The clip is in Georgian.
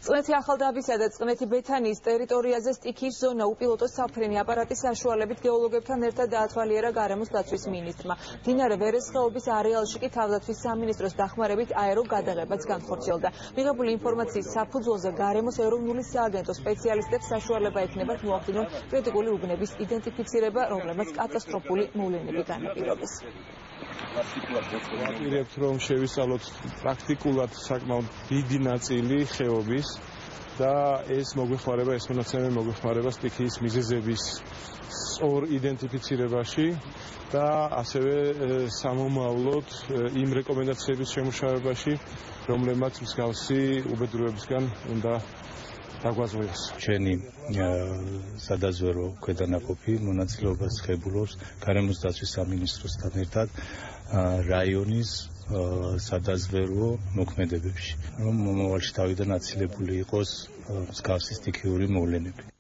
წყნეთი ახალდაბისა და წყნეთი ბეთანიის ტერიტორიაზე სტიქიის ზონა უპილოტო საფრენი აპარატის საშუალებით გეოლოგებთან ერთად დაათვალიერა გარემოს დაცვის მინისტრმა. მდინარე ვერესხეობის არეალში კი თავდაცვის სამინისტროს დახმარებით აეროგადაღებაც განხორციელდა. მიღებული ინფორმაციის საფუძველზე გარემოს ეროვნული სააგენტოს სპეციალისტებს საშუალება ექნებათ მოახდინონ კრიტიკული უბნების იდენტიფიცირება, რომლებმაც კატასტროფული მოვლენები განაპირობეს. ვაპირებთ, რომ შევისწავლოთ პრაქტიკულად საკმაოდ დიდი ნაწილი ხეობის და ეს მოგვეხმარება, ეს მონაცემები მოგვეხმარება სტიქიის მიზეზების სწორ იდენტიფიცირებაში და ასევე სამომავლოდ იმ რეკომენდაციების შემუშავებაში, რომლებმაც მსგავსი უბედურებისგან უნდა დაგვაზროს. ჩვენი სადაზვერო ქვედანაყოფი მონაწილეობას ხებულობს გარემოს დაცვის სამინისტროსთან ერთად რაიონის სადაზვერო მოქმედებებში, რომ მომავალში თავიდან აცილებული იყოს მსგავსი სტიქიური მოვლენები.